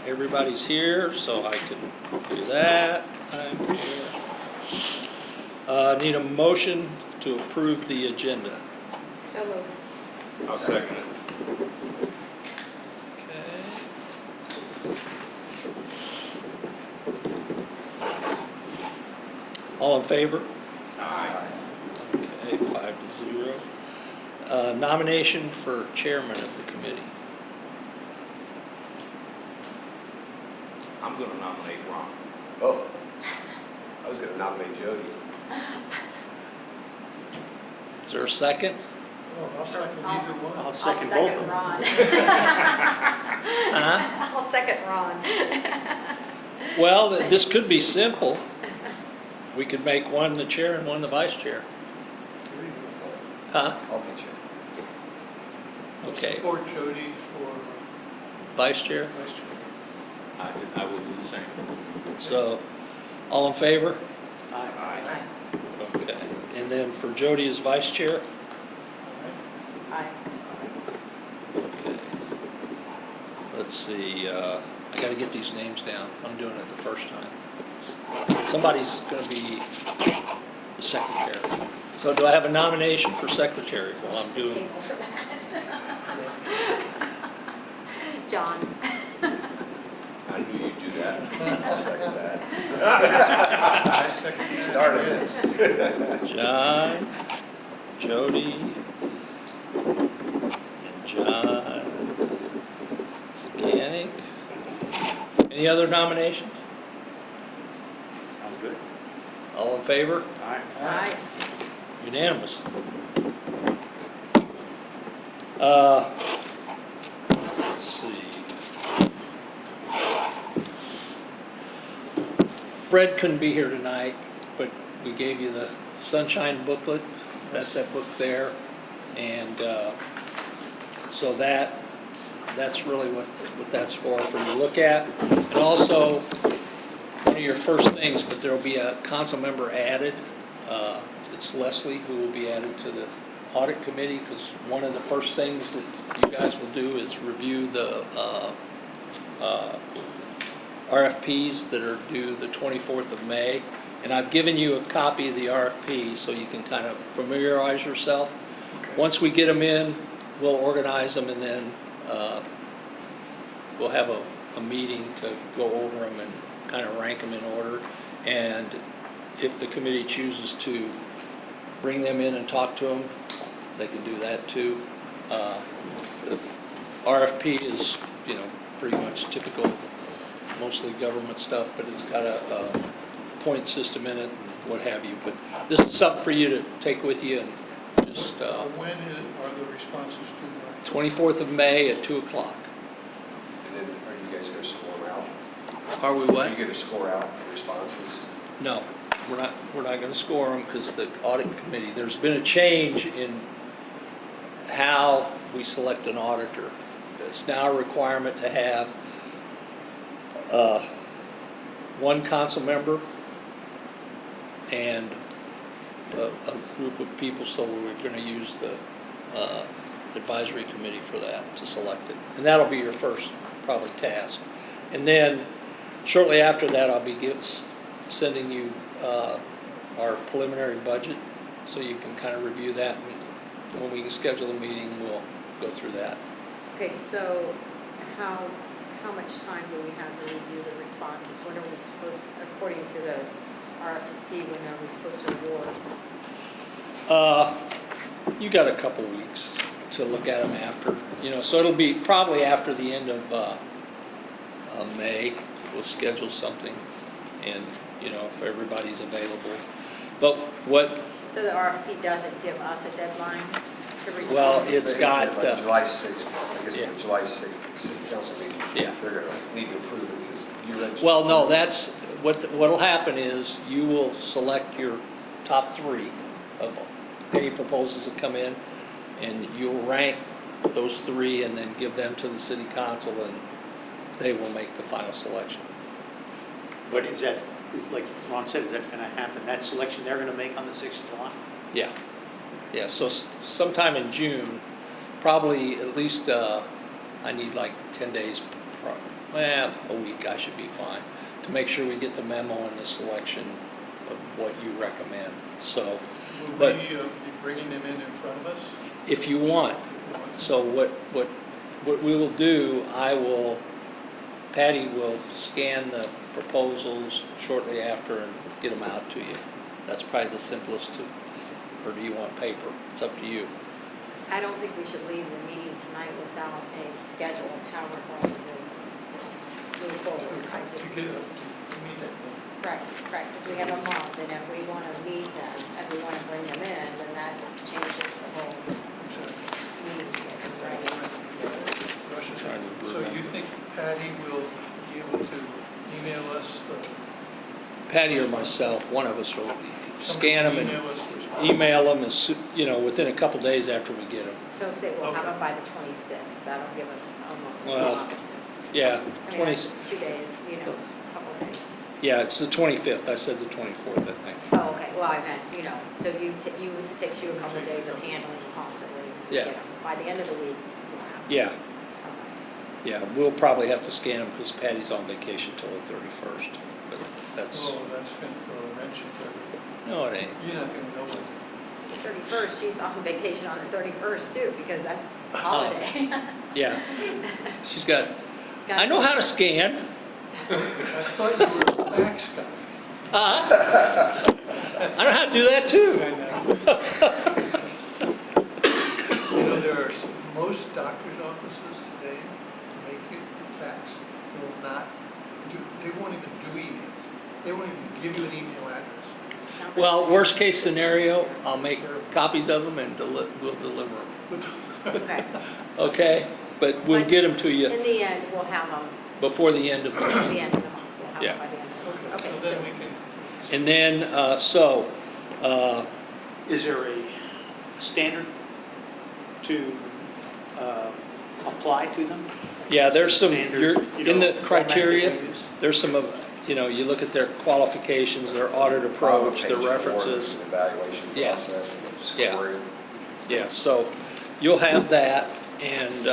Everybody's here, so I can do that. I'm here. Need a motion to approve the agenda. So moved. I'll second it. Okay. All in favor? Aye. Okay, 5-0. Nomination for chairman of the committee. I'm gonna nominate Ron. Oh, I was gonna nominate Jody. Is there a second? Oh, I'll second I'll either one. I'll second second Ron. Huh? I'll second Ron. Well, this could be simple. We could make one the chair and one the vice chair. Huh? I'll be chair. Okay, Support Jody for vice chair. vice chair. I will do the same. So, all in favor? Aye. Okay. And then for Jody as vice chair? Aye. Okay. Let's see, I gotta get these names down. I'm doing it the first time. Somebody's gonna be the secretary. So do I have a nomination for secretary while I'm doing? Table for that. John. How do you do that? I'll second that. I second You that. started Yes. John, Jody, and John Saganik. Any other nominations? Sounds good. All in favor? Aye. Aye. Unanimous. Let's see. Fred couldn't be here tonight, but we gave you the Sunshine booklet. That's that book there. And so that's really what that's for you to look at. And also, one of your first things, but there'll be a council member added. It's Leslie who will be added to the audit committee, because one of the first things that you guys will do is review the RFPs that are due the 24th of May. And I've given you a copy of the RFP so you can kind of familiarize yourself. Once we get them in, we'll organize them, and then we'll have a meeting to go over them and kind of rank them in order. And if the committee chooses to bring them in and talk to them, they can do that too. The RFP is, pretty much typical, mostly government stuff, but it's got a point system in it and what have you. But this is something for you to take with you, and just When are the responses due by? 24th of May at 2 o'clock. And then are you guys gonna score them out? Are we Are what? you gonna score out the responses? No, we're not gonna score them, because the audit committee, there's been a change in how we select an auditor. It's now a requirement to have one council member and a group of people, so we're gonna use the advisory committee for that, to select it. And that'll be your first, probably, task. And then, shortly after that, I'll be sending you our preliminary budget, so you can kind of review that. And when we can schedule a meeting, we'll go through that. Okay, so how much time do we have to review the responses? When are we supposed to, according to the RFP, when are we supposed to award? You got a couple weeks to look at them after, so it'll be probably after the end of May. We'll schedule something, and, if everybody's available. But what, So the RFP doesn't give us a deadline to respond? well, it's They- got, like July 6th, I guess yeah. the July 6th, the city council meeting. Yeah. They're gonna need to approve it, because you registered. well, no, that's, what'll happen is you will select your top 3 of any proposals that come in, and you'll rank those 3 and then give them to the city council, and they will make the final selection. But is that, like Ron said, is that going to happen, that selection they're going to make on the 6th of July? Yeah, yeah, so sometime in June, probably at least, I need like 10 days well, a week, I should be fine, to make sure we get the memo and the selection of what you recommend. So, Will But- we be bringing them in front of us? if you want, so what we will do, Patty will scan the proposals shortly after and get them out to you. That's probably the simplest or do you want paper? It's up to you. I don't think we should leave the meeting tonight without a schedule of how we're going to move forward. I just, To meet that thing. right, because we have a month, and if we want to meet them, if we want to bring them in, then that just changes the whole meeting schedule, right? Russia's- Trying to So you think Patty will be able to email us the? Patty or myself, one of us will scan them and Email us the response? email them within a couple days after we get them. So say we'll have Okay. them by the 26th, that'll give us almost a Well, month to. Yeah, I mean, 20, that's 2 days, a couple days. yeah, it's the 25th. I said the 24th, I think. Oh, okay, well, I meant, so it takes you a couple of days of handling possibly. Yeah. By the end of the week, we'll have. Yeah, Okay. yeah, we'll probably have to scan them because Patty's on vacation till the 31st. But that's, Oh, that's gonna throw a wrench into everything. no, it ain't. You're not gonna know what. The 31st, she's on vacation on the 31st too, because that's a holiday. Yeah, she's got, I know how to scan. I thought you were a fax guy. I know how to do that too. There are most doctor's offices today make you fax. They will not they won't even do emails. They won't even give you an email address. Well, worst case scenario, I'll make copies of them and we'll deliver them. Okay, Okay? But we'll get them to in you the end, we'll have them before the end of the at month. the end of the month, we'll have Yeah. them by the end of the month. Okay, Okay, so then we can. And then, Is there a standard to apply to them? yeah, there's some, Standard, in the format that criteria, we use? there's some of, you look at their qualifications, their audit approach, their Page 4, references. the Evaluation Yeah. process and the Yeah. scoring. Yeah, so you'll have that, and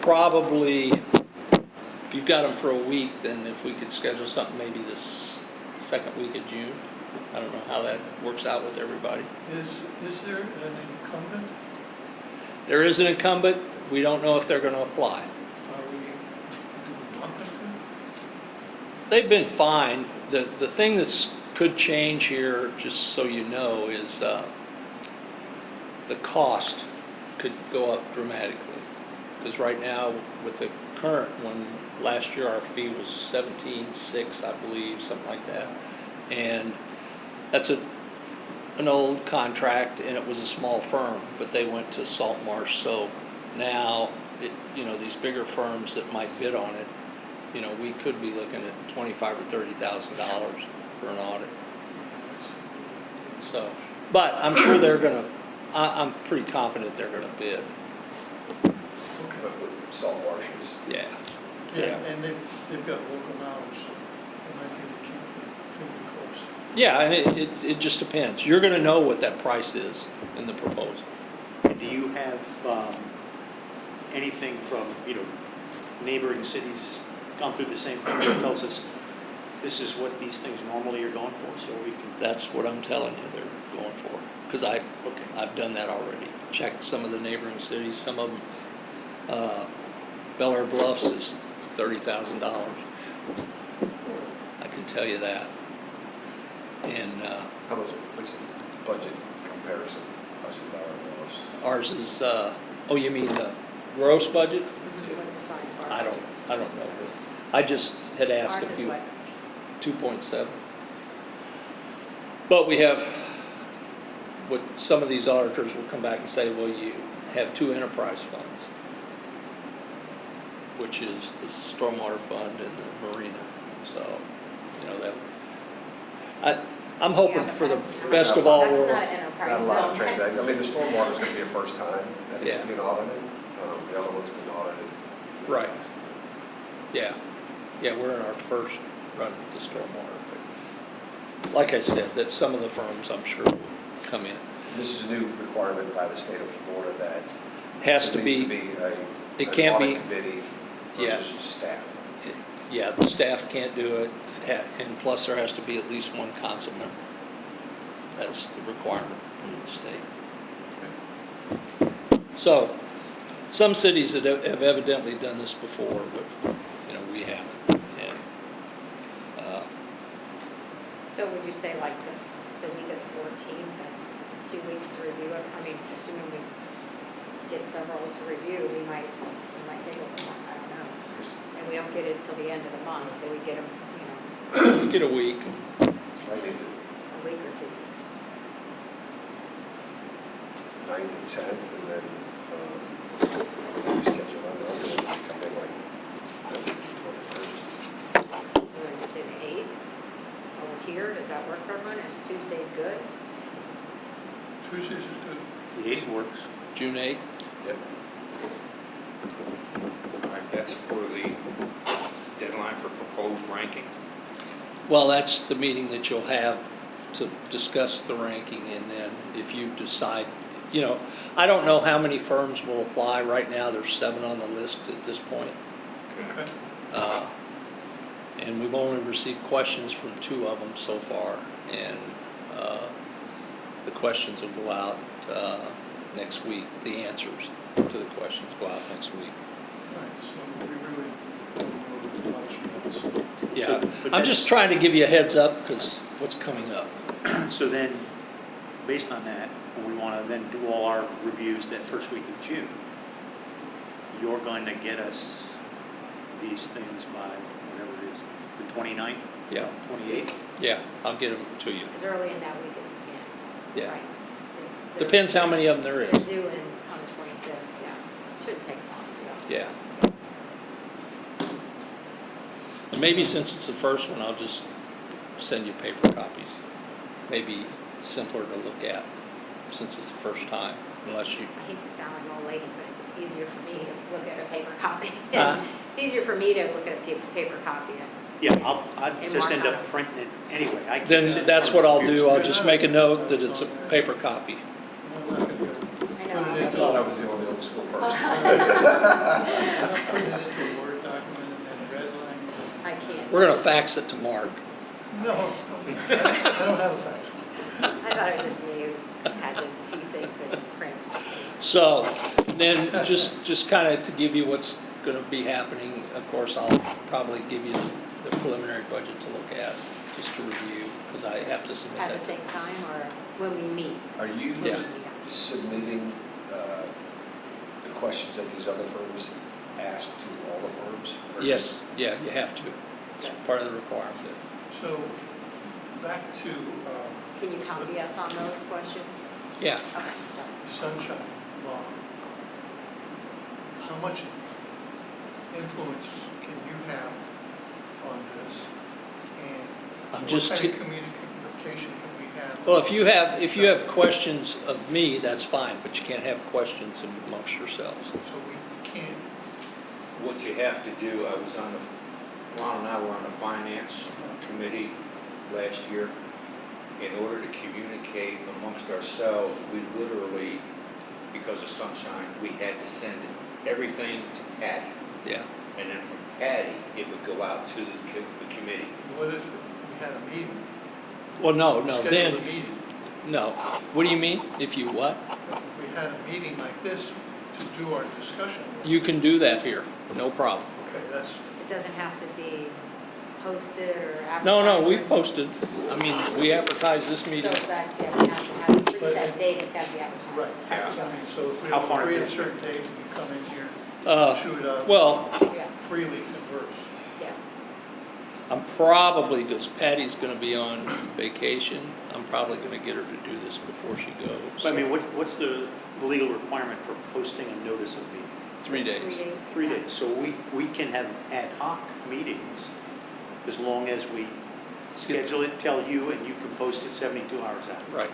probably, if you've got them for a week, then if we could schedule something maybe this second week of June. I don't know how that works out with everybody. Is there an incumbent? There is an incumbent, we don't know if they're gonna apply. Do we want them to? They've been fine. The thing that's could change here, just so you know, is the cost could go up dramatically. Because right now, with the current one, last year our fee was $17,600, I believe, something like that. And that's an old contract, and it was a small firm, but they went to Salt Marsh. So now, these bigger firms that might bid on it, we could be looking at $25,000 or $30,000 for an audit. So, but I'm sure I'm pretty confident they're gonna bid. Okay. But with Salt Marshes, Yeah. Yeah, and they've got local knowledge, so they might be able to keep the finger close. Yeah, and it just depends. You're gonna know what that price is in the proposal. Do you have anything from, neighboring cities gone through the same thing that tells us this is what these things normally are going for, so we can, That's what I'm telling you they're going for. Because okay. I've done that already. Checked some of the neighboring cities, some of them, Bel Air Bluffs is $30,000. I can tell you that. And how much, what's the budget comparison, us and Dollar Bluffs? ours is, you mean the gross budget? What's the size bar? I don't know. I just had asked Ours if is you, what? 2.7. But we have, what some of these auditors will come back and say, well, you have two enterprise funds, which is the stormwater fund and the marina. So, I'm hoping Yeah, but for the that's- best of all That's worlds. not an enterprise Not a lot of zone, that's- transactions. I mean, the stormwater's gonna be a first time that it's Yeah. being audited. The other one's been audited. in the Right. past. Yeah, we're in our first run with the stormwater. But like I said, that some of the firms, I'm sure, will come in. This is a new requirement by the state of Florida that Has to there needs be, to be it an can't audit be- committee Yeah. versus staff. Yeah, the staff can't do it, and plus there has to be at least one council member. That's the requirement from the state. So, some cities have evidently done this before, but, we haven't. And, So would you say like the week of the 14th, that's 2 weeks to review it? I mean, assuming we get several to review, we might take a little more, I don't know. And we don't get it till the end of the month, so we get them, you get a week. Right, they did a week or 2 weeks. 9th and 10th, and then we schedule them, and then they come in like the 21st. Or would you say the 8th? Over here, does that work for everyone? Is Tuesday's good? Tuesdays is good. The 8th works. June 8th? Yep. All right, that's for the deadline for proposed ranking. Well, that's the meeting that you'll have to discuss the ranking, and then if you decide, I don't know how many firms will apply. Right now, there's 7 on the list at this point. Okay. And we've only received questions from 2 of them so far, and the questions will go out next week. The answers to the questions go out next week. Right, so we really don't know much else. Yeah, but I'm just trying to give you a heads up because what's coming up. So then, based on that, we want to then do all our reviews that first week of June. You're going to get us these things by whatever it is, the 29th? Yeah. 28th? Yeah, I'll get them to you. As early in that week as you can. Yeah. Right. They're- Depends how many of them there They're is. due on the 25th, yeah. Shouldn't take long, Yeah. And maybe since it's the first one, I'll just send you paper copies. Maybe simpler to look at since it's the first time, unless you, I hate to sound like an old lady, but it's easier for me to look at a paper copy. Huh? It's easier for me to look at a paper copy. Yeah, I'd And just mark end on up it. printing it anyway. I can't sit then in that's front what of I'll a do. computer. I'll just make a note that it's a paper copy. I'm not gonna I know, put I it into, thought I was the only old school person. I'm not putting it into a Word document and then redlining. I can't. We're gonna fax it to Mark. No, I don't have a fax. I thought it was just me who had to see things in print. So, then just kind of to give you what's gonna be happening, of course, I'll probably give you the preliminary budget to look at, just to review, because I have to submit At the that. same time, or when we meet? Are you When we Yeah. meet. submitting the questions that these other firms ask to all the firms? Or Yes, just- yeah, you have to. It's part of the requirement. So, back to Can you copy us on those questions? Yeah, Okay, sorry. sunshine law. How much influence can you have on this? And I'm what just kind t- of communication can we have? well, if you have questions of me, that's fine, but you can't have questions amongst yourselves. So we can't, What you have to do, Ron and I were on the finance committee last year. In order to communicate amongst ourselves, we literally, because of sunshine, we had to send everything to Patty. Yeah. And then from Patty, it would go out to the committee. what if we had a meeting? Well, no, Schedule then, a meeting. no. What do you mean? If you what? If we had a meeting like this to do our discussion. You can do that here, no problem. Okay, that's, It doesn't have to be posted or advertised? No, we or- posted. I mean, we advertised this So meeting. that's, yeah, we have to have a preset date, it's got to be advertised. right, that's what I mean, so if we How far agree in at a certain date, you come in here, Uh, shoot it up. well, Yeah, Freely converse. yes. I'm probably, because Patty's gonna be on vacation, I'm probably gonna get her to do this before she goes. I mean, what's the legal requirement for posting a notice of meeting? 3 days. 3 days. 3 yeah. days. So we can have ad hoc meetings as long as we schedule it, tell you, and you can post it 72 hours out. Right.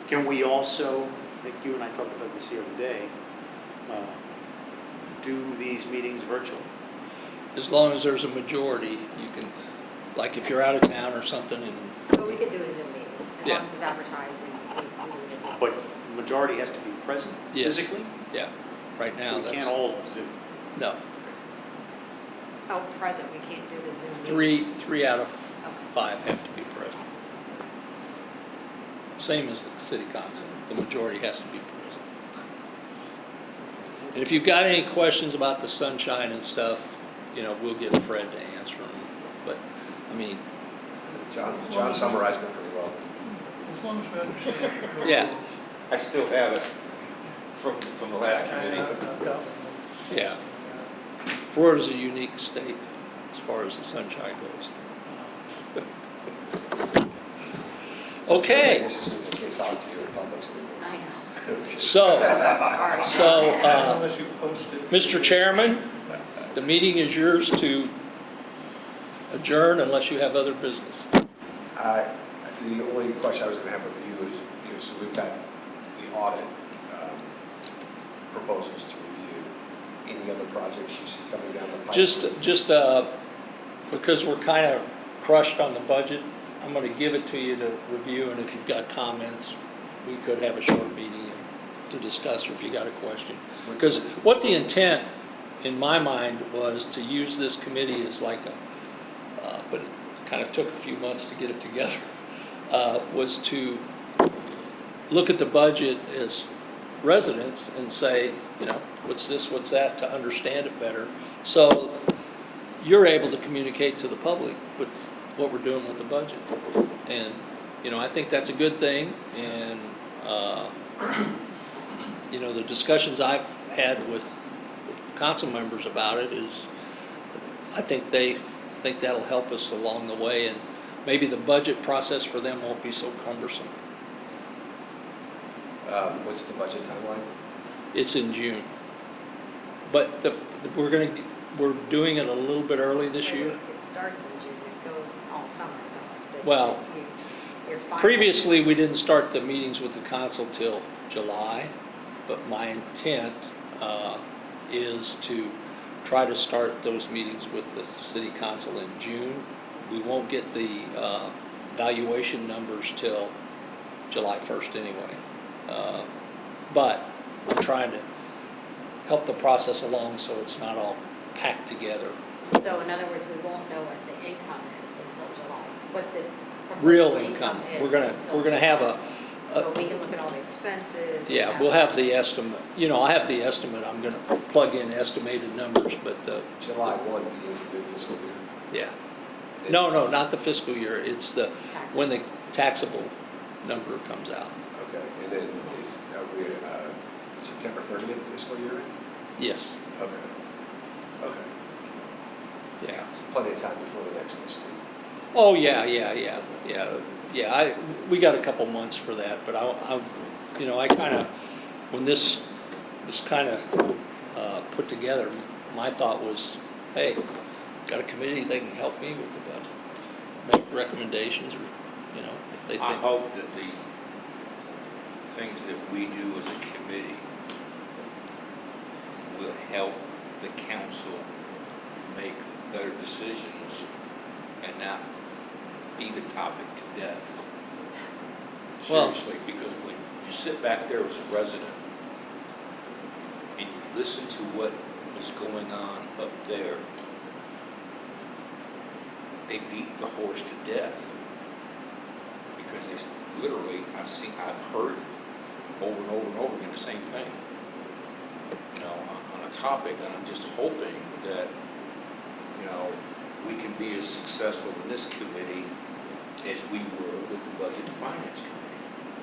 Can we also, I think you and I talked about this the other day, do these meetings virtually? As long as there's a majority, you can, like if you're out of town or something and, But we could do a Zoom meeting, as Yeah. long as it's advertised and we do it as a Zoom. But majority has to be present Yes. physically? yeah, right now We that's. can't all Zoom. No, Oh, present, we can't do the Zoom meeting. Three out of Okay. 5 have to be present. Same as the city council, the majority has to be present. And if you've got any questions about the sunshine and stuff, we'll get Fred to answer them. But, I mean, John summarized it pretty well. As long as we understand. the Yeah. rules. I still have it from the last committee. I've got them. yeah, Florida's a unique state as far as the sunshine goes. Okay, This is because I can't talk to you in public. I know. so, Sorry. Unless you post it. Mr. Chairman, the meeting is yours to adjourn unless you have other business. The only question I was gonna have with you is, so we've got the audit proposals to review. Any other projects you see coming down the pipe? Just because we're kind of crushed on the budget, I'm going to give it to you to review, and if you've got comments, we could have a short meeting to discuss, or if you got a question. Because what the intent, in my mind, was to use this committee as like but it kind of took a few months to get it together, was to look at the budget as residents and say, what's this, what's that, to understand it better. So you're able to communicate to the public with what we're doing with the budget. And, I think that's a good thing. And, the discussions I've had with council members about it is, I think that'll help us along the way, and maybe the budget process for them won't be so cumbersome. What's the budget timeline? It's in June. But we're doing it a little bit early this year. It starts in June, it goes all summer though. But Well, you're fine. Previously, we didn't start the meetings with the council till July, but my intent is to try to start those meetings with the city council in June. We won't get the valuation numbers till July 1st anyway. But I'm trying to help the process along so it's not all packed together. So in other words, we won't know what the income is until July, what the Real proposed income, is we're until gonna have July. But we can look at all the expenses. yeah, and we'll have the estimate, I have the estimate, I'm gonna plug in estimated numbers, but July 1 begins the new fiscal year. yeah. No, not the fiscal year, it's when the Taxable. taxable number comes out. Okay, and then are we September 30th fiscal year? Yes, Okay. Okay. yeah. Plenty of time before the next fiscal year. Oh, yeah, we got a couple months for that, but I kind of, when this was kind of put together, my thought was, hey, got a committee, they can help me with the budget, make recommendations, or, if they I think. hope that the things that we do as a committee will help the council make better decisions and not beat a topic to death. Well- Seriously, because when you sit back there as a resident and you listen to what is going on up there, they beat the horse to death. Because they literally, I've heard over and over and over again the same thing. On a topic, and I'm just hoping that, we can be as successful in this committee as we were with the Budget and Finance Committee.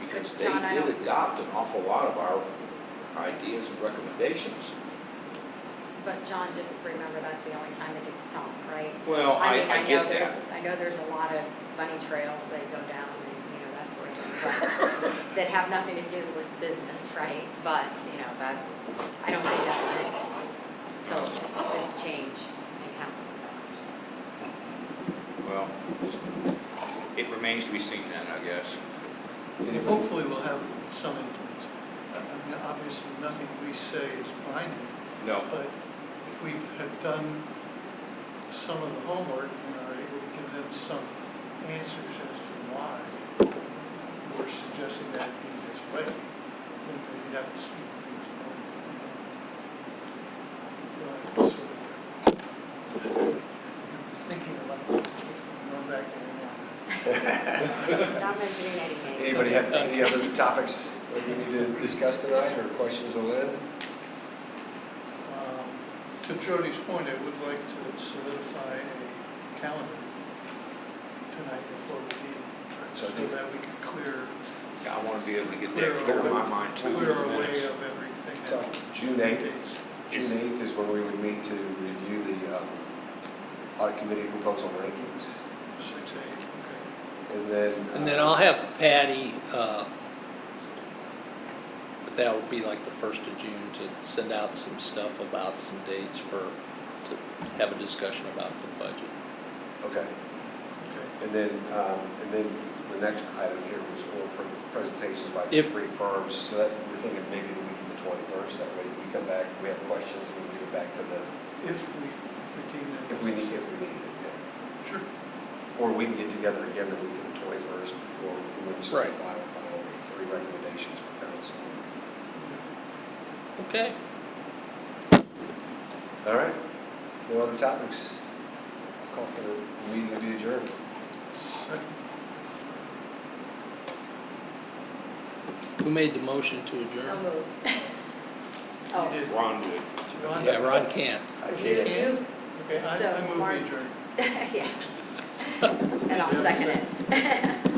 Because But they John, I did don't- adopt an awful lot of our ideas and recommendations. But John, just remember that's the only time it gets talked, right? So, Well, I mean, get know there's, that. I know there's a lot of bunny trails that go down and, that sort of thing, but that have nothing to do with business, right? But, that's, I don't think that's until there's a change in council members. Well, it remains to be seen then, I guess. Hopefully we'll have some influence. I mean, obviously, nothing we say is binding, No. but if we have done some of the homework and are able to give them some answers as to why we're suggesting that it be this way, then maybe that will speed things along. But Thinking about just going back to Renee. Not mentioning any names. Anybody just have saying. any other topics that we need to discuss tonight, or questions of Lynn? To Jody's point, I would like to solidify a calendar tonight before we leave, So so I think- that we can clear I want to be able to get Clear that clear in away. my mind too. clear for the away minutes. of everything. So and June 8th, dates. June 8th is when we would meet to review the audit committee proposal rankings. 6, 8, okay. And then. And then I'll have Patty, but that will be like the 1st of June, to send out some stuff about some dates to have a discussion about the budget. Okay, Okay. and then the next item here was all presentations by the If- 3 firms, so that, we're thinking maybe the week of the 21st, that way we come back, we have questions, and we give it back to the, If we deem it. if we need it, yeah. Sure. Or we can get together again the week of the 21st before we decide Right. final 3 recommendations for council. Okay. All right, no other topics? I'll call for the meeting to be adjourned. Second. Who made the motion to So adjourn? moved. You Oh, did. Ron did. Ron? Yeah, Ron can't. I you, can't. you, Okay, So, I move Mark- we adjourn. yeah. And I'll second it.